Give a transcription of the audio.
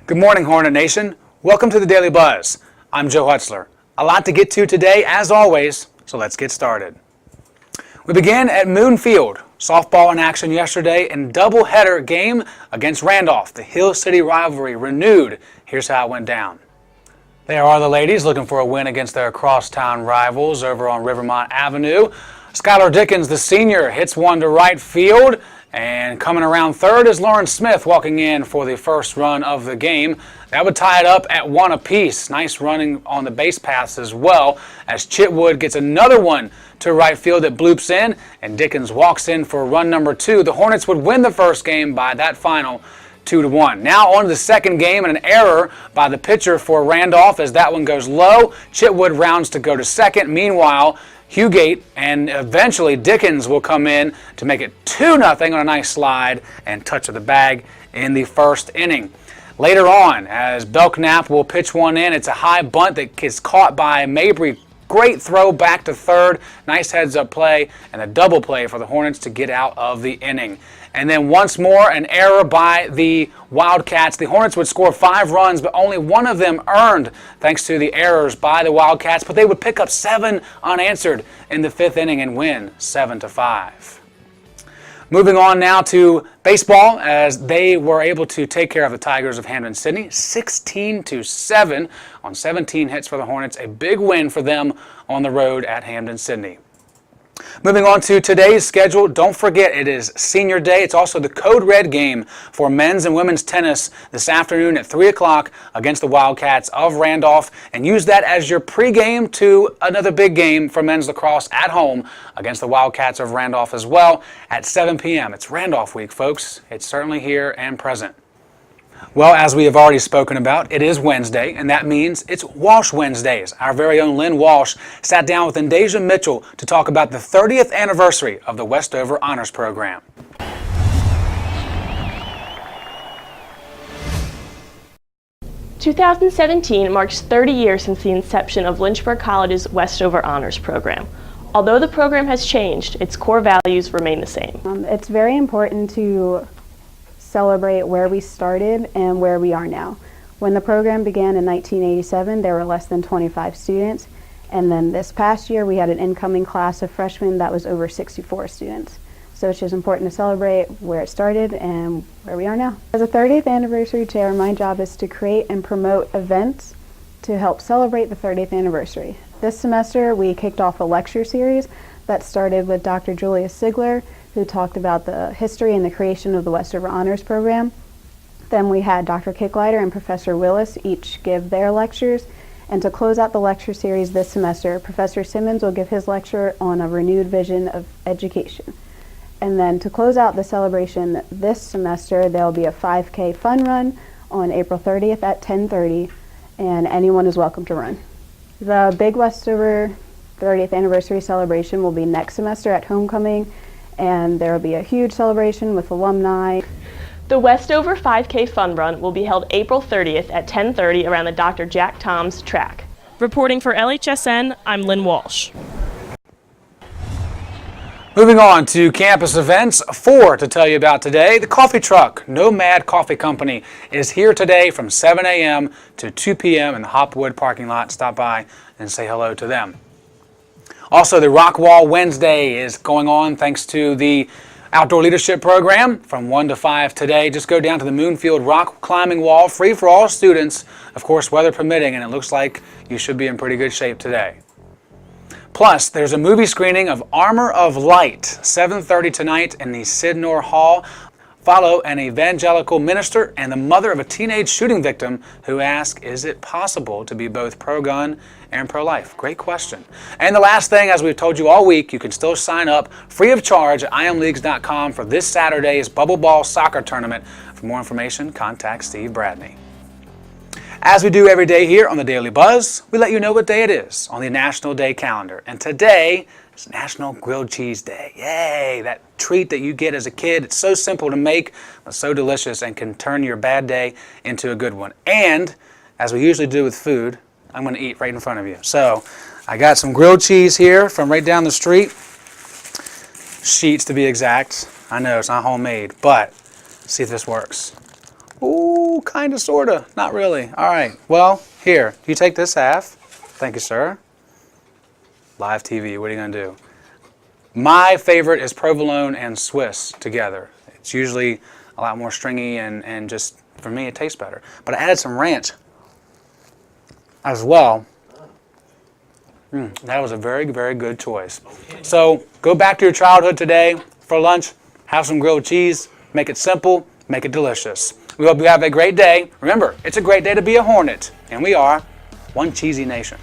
Good morning, Hornet Nation. Welcome to the Daily Buzz. I'm Joe Hutzler. A lot to get to today, as always, so let's get started. We begin at Moon Field. Softball in action yesterday and doubleheader game against Randolph. The Hill City rivalry renewed. Here's how it went down. There are the ladies looking for a win against their crosstown rivals over on Rivermont Avenue. Skylar Dickens, the senior, hits one to right field. And coming around third is Lauren Smith walking in for the first run of the game. That would tie it up at one apiece. Nice running on the base paths as well as Chitwood gets another one to right field that bloops in and Dickens walks in for run number 2. The Hornets would win the first game by that final 2-1. Now on to the second game, and an error by the pitcher for Randolph as that one goes low. Chitwood rounds to go to second. Meanwhile, Hugate and eventually Dickens will come in to make it 2-0 on a nice slide and touch of the bag in the first inning. Later on, as Belknap will pitch one in, it's a high bunt that gets caught by Mabry. Great throw back to third. Nice heads-up play and a double play for the Hornets to get out of the inning. And then once more, an error by the Wildcats. The Hornets would score 5 runs, but only one of them earned thanks to the errors by the Wildcats. But they would pick up 7 unanswered in the 5th inning and win 7-5. Moving on now to baseball, as they were able to take care of the Tigers of Hampden-Sydney, 16-7 on 17 hits for the Hornets. A big win for them on the road at Hampden-Sydney. Moving on to today's schedule, don't forget it is Senior Day. It's also the Code Red game for men's and women's tennis this afternoon at 3 o'clock against the Wildcats of Randolph. And use that as your pregame to another big game for men's lacrosse at home against the Wildcats of Randolph as well at 7 p.m. It's Randolph week, folks. It's certainly here and present. Well, as we have already spoken about, it is Wednesday, and that means it's Walsh Wednesdays. Our very own Lynn Walsh sat down with Indasia Mitchell to talk about the 30th anniversary of the Westover Honors Program. "2017 marks 30 years since the inception of Lynchburg College's Westover Honors Program. Although the program has changed, its core values remain the same. It's very important to celebrate where we started and where we are now. When the program began in 1987, there were less than 25 students, and then this past year we had an incoming class of freshmen that was over 64 students. So it's just important to celebrate where it started and where we are now. As a 30th anniversary chair, my job is to create and promote events to help celebrate the 30th anniversary. This semester we kicked off a lecture series that started with Dr. Julia Sigler, who talked about the history and the creation of the Westover Honors Program. Then we had Dr. Kicklighter and Professor Willis each give their lectures. And to close out the lecture series this semester, Professor Simmons will give his lecture on a renewed vision of education. And then to close out the celebration this semester, there will be a 5K fun run on April 30th at 10:30, and anyone is welcome to run. The big Westover 30th anniversary celebration will be next semester at homecoming, and there will be a huge celebration with alumni. The Westover 5K Fun Run will be held April 30th at 10:30 around the Dr. Jack Toms track. Reporting for LHSN, I'm Lynn Walsh. Moving on to campus events, 4 to tell you about today. The Coffee Truck, Nomad Coffee Company, is here today from 7 a.m. to 2 p.m. in the Hopwood parking lot. Stop by and say hello to them. Also, the Rock Wall Wednesday is going on thanks to the Outdoor Leadership Program from 1 to 5 today. Just go down to the Moonfield Rock Climbing Wall, free for all students, of course, weather permitting, and it looks like you should be in pretty good shape today. Plus, there's a movie screening of Armor of Light, 7:30 tonight in the Sidnor Hall. Follow an evangelical minister and the mother of a teenage shooting victim who ask, is it possible to be both pro-gun and pro-life? Great question. And the last thing, as we've told you all week, you can still sign up free of charge at imleagues.com for this Saturday's Bubble Ball Soccer Tournament. For more information, contact Steve Bradney. As we do every day here on the Daily Buzz, we let you know what day it is on the National Day calendar. And today is National Grilled Cheese Day. Yay! That treat that you get as a kid. It's so simple to make, but so delicious and can turn your bad day into a good one. And, as we usually do with food, I'm going to eat right in front of you. So, I got some grilled cheese here from right down the street. Sheets to be exact. I know it's not homemade, but see if this works. Ooh, kind of, sort of. Not really. All right. Well, here. You take this half. Thank you, sir. Live TV. What are you going to do? My favorite is provolone and Swiss together. It's usually a lot more stringy and just, for me, it tastes better. But I added some ranch as well. That was a very, very good choice. So go back to your childhood today for lunch. Have some grilled cheese. Make it simple. Make it delicious. We hope you have a great day. Remember, it's a great day to be a Hornet. And we are one cheesy nation.